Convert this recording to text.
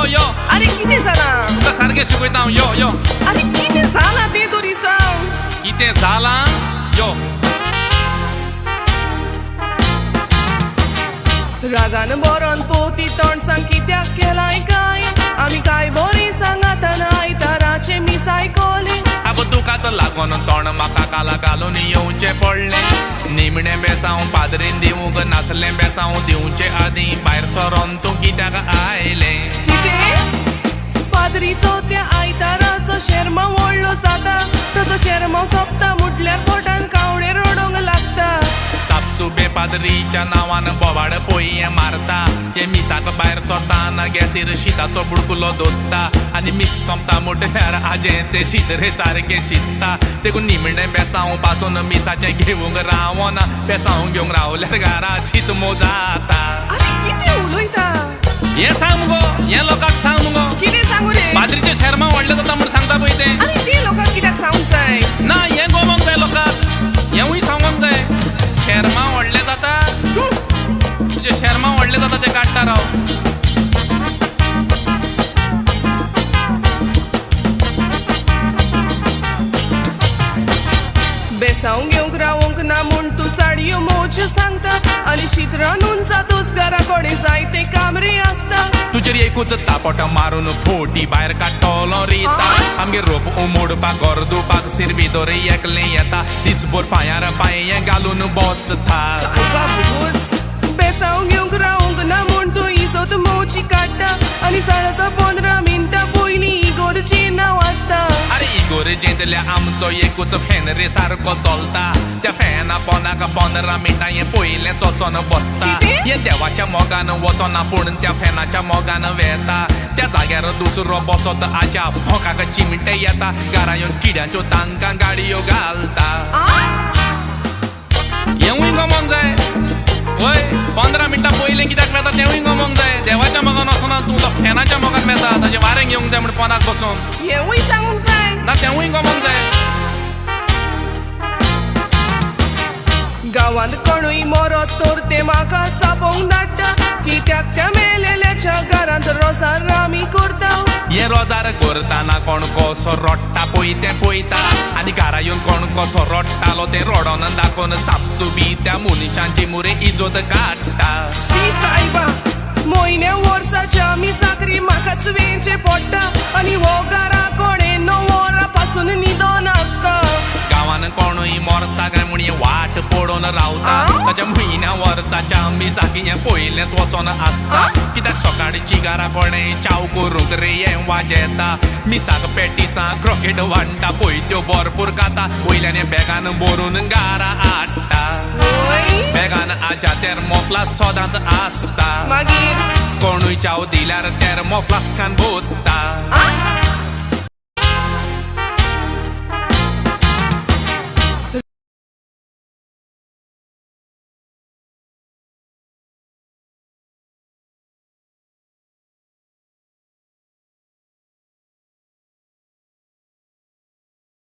यो अरे कितें जालां तुका सारकें शिकयता हांव यो अरे कितें जालां तें तरी सांग कितें जालां यो रागान बरोन पोती तोंड सांग कित्याक केलाय काय आमी काय बरी सांगातना आयताराचे मीस आयकोले अब तुकाच लागून तोंड म्हाका काला घालून येवचें पडलें निमणें बेसांव पाद्रीन दिवंक नासलें बेसांव दिवचे आदीं भायर सरोन तूं कित्याक आयलें कितें पाद्रीचो त्या आयताराचो शेर्मा व्हडलो जाता ताचो शेर्मा सोंपता म्हटल्यार पोटान कावळे रडोंक लागता सापसुबे पाद्रीच्या नांवान बोवाड पोयये मारता हे मिसाक भायर सरता आनी गॅसीर शिताचो बुडकुलो दोत्ता आनी मीस सोंपता म्हटल्यार आजें तें शीत रे सारकें शिजता देखून निमणें बेसांव पासून मिसाचें घेवंक रावना बेसांव घेवंक रावल्यार घरा शीत मोजाता अरे कितें उलयता हें सांग मुगो हें लोकांक सांग मुगो कितें सांगू रे पाद्रीचें शेर्मा व्हडलें जाता म्हूण सांगता पळय तें आनी ते लोकांक कित्याक सांगूंक जाय ना हें गोवंक जाय लोकांक हेंवूय सांगोंक जाय शेर्मा व्हडलें जाता तुजें शेर्मा व्हडलें जाता तें काडटा राव बेसांव घेवंक रावंक ना म्हूण तूं चाडयो मोच सांगता आनी शीत रांदून जातूच घरा कडेन जायते कामरे आसता तुजेर एकूच तापट मारून फोटी भायर काडटलो रिता आमगे रोप उमोडपाक घर धुवपाक सिर भितर एकलें येता दिसभर पांयार पांये घालून बसता बेसांव घेवंक रावंक ना म्हूण तूं इजोत मोची काडटा आनी 15 मिनटां पयलीं इगोरचें नांव आसता अरे इगोर जेंतल्या आमचो एकूच फॅन रे सारको चलता त्या फॅना पोनाक 15 मिनटां हें पयलेंच वचोन बसता हें देवाच्या मोगान वचोना पूण त्या फॅनाच्या मोगान वेता त्या जाग्यार दुसरो बसत आच्या भोकाक चिमटे येता घरा येवन किड्यांच्यो तांकां गाडयो घालता हेंवूय गमोंक जाय वय 15 मिनटां पयलीं कित्याक वेता तेंवूय गमोंक जाय देवाच्या मोगान वचना तूं तो फॅनाच्या मोगान वेता ताजें वारें घेवंक जाय म्हण पोनाक बसून हेंवूय सांगूंक जाय ना तेंवूय गमोंक जाय गांवांत कोणूय मरत तर ते म्हाका चापोवंक धाडटा कित्याक त्या मेलेल्याच्या घरांत रोजार रामी करता हे रोजार करतना कोण कसो रडटा पळय तें पळयता आनी घरा येवन कोण कसो रडटालो तें रडोन दाखोवन सापसुबी त्या मनशांची मुरे इजोत काडटा शी सायबा म्हयन्या वर्साच्या आमी साकरी म्हाकाच वेंचें पडटा आनी हो घरा कडेन 9 वरां पासून न्हिदोन आसता गांवान कोणूय मरता काय म्हूण हें वाट पडोवन रावता ताच्या म्हयन्या वर्साच्या मिसाक हें पयलेंच वचोन आसता कित्याक सकाळची घरा कोणें चाव करूंक रे हें वाजेता मिसाक पॅटिसां क्रॉकेट वांटा पळय त्यो भरपूर खाता वयल्यान हें बॅगान भरून घरा हाडटा बॅगान आज्या थर्मोफ्लास्क सदांच आसता मागीर कोणूय चाव दिल्यार थर्मोफ्लास्कान भोत्ता